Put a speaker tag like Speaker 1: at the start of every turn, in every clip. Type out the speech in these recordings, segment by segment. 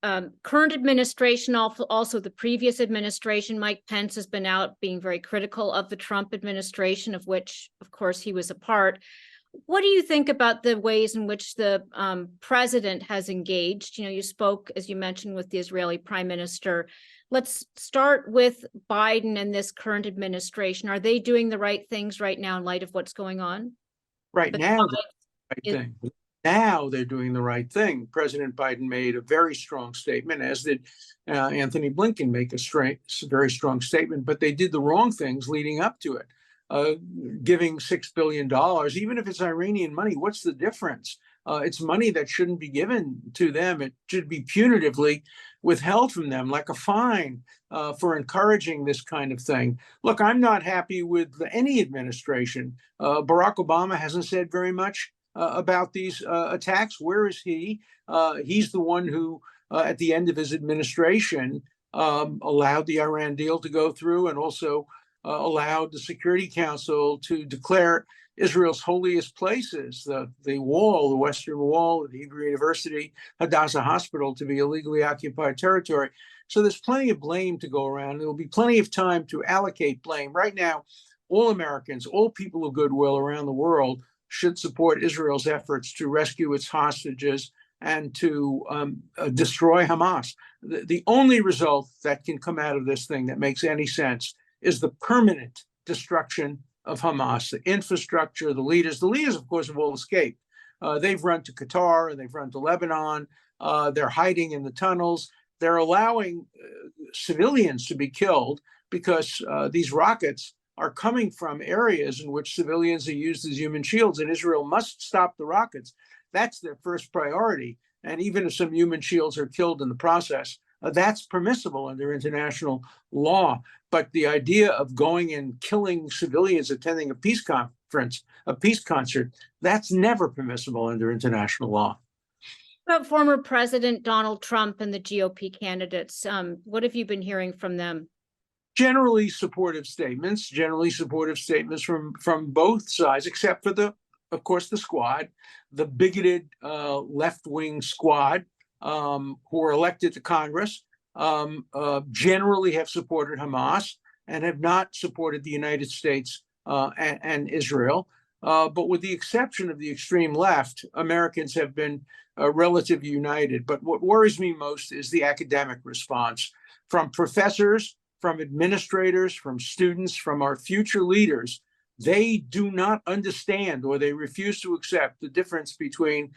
Speaker 1: current administration, also the previous administration, Mike Pence has been out being very critical of the Trump administration, of which, of course, he was a part. What do you think about the ways in which the president has engaged? You spoke, as you mentioned, with the Israeli prime minister. Let's start with Biden and this current administration. Are they doing the right things right now in light of what's going on?
Speaker 2: Right now, the right thing. Now they're doing the right thing. President Biden made a very strong statement, as did Anthony Blinken make a very strong statement, but they did the wrong things leading up to it. Giving $6 billion, even if it's Iranian money, what's the difference? It's money that shouldn't be given to them. It should be punitively withheld from them, like a fine for encouraging this kind of thing. Look, I'm not happy with any administration. Barack Obama hasn't said very much about these attacks. Where is he? He's the one who, at the end of his administration, allowed the Iran deal to go through, and also allowed the Security Council to declare Israel's holiest places, the wall, the Western Wall, the Hebrew University, Hadassah Hospital, to be illegally occupied territory. So there's plenty of blame to go around. There will be plenty of time to allocate blame. Right now, all Americans, all people of goodwill around the world should support Israel's efforts to rescue its hostages and to destroy Hamas. The only result that can come out of this thing that makes any sense is the permanent destruction of Hamas, the infrastructure, the leaders. The leaders, of course, have all escaped. They've run to Qatar, and they've run to Lebanon. They're hiding in the tunnels. They're allowing civilians to be killed because these rockets are coming from areas in which civilians are used as human shields, and Israel must stop the rockets. That's their first priority. And even if some human shields are killed in the process, that's permissible under international law. But the idea of going and killing civilians attending a peace conference, a peace concert, that's never permissible under international law.
Speaker 1: About former President Donald Trump and the GOP candidates, what have you been hearing from them?
Speaker 2: Generally supportive statements from both sides, except for of course, the squad, the bigoted left-wing squad who are elected to Congress, generally have supported Hamas and have not supported the United States and Israel. But with the exception of the extreme left, Americans have been relatively united. But what worries me most is the academic response from professors, from administrators, from students, from our future leaders. They do not understand, or they refuse to accept, the difference between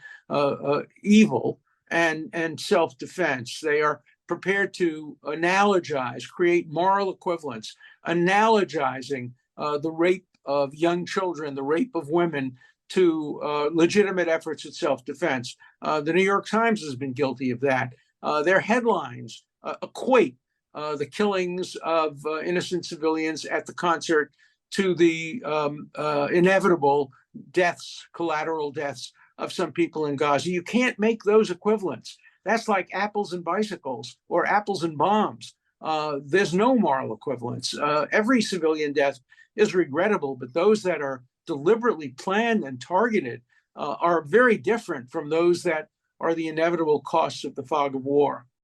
Speaker 2: evil and self-defense. They are prepared to analogize, create moral equivalents, analogizing the rape of young children, the rape of women, to legitimate efforts at self-defense. The New York Times has been guilty of that. Their headlines equate the killings of innocent civilians at the concert to the inevitable deaths, collateral deaths of some people in Gaza. You can't make those equivalents. That's like apples and bicycles or apples and bombs. There's no moral equivalence. Every civilian death is regrettable, but those that are deliberately planned and targeted are very different from those that are the inevitable costs of the fog of war.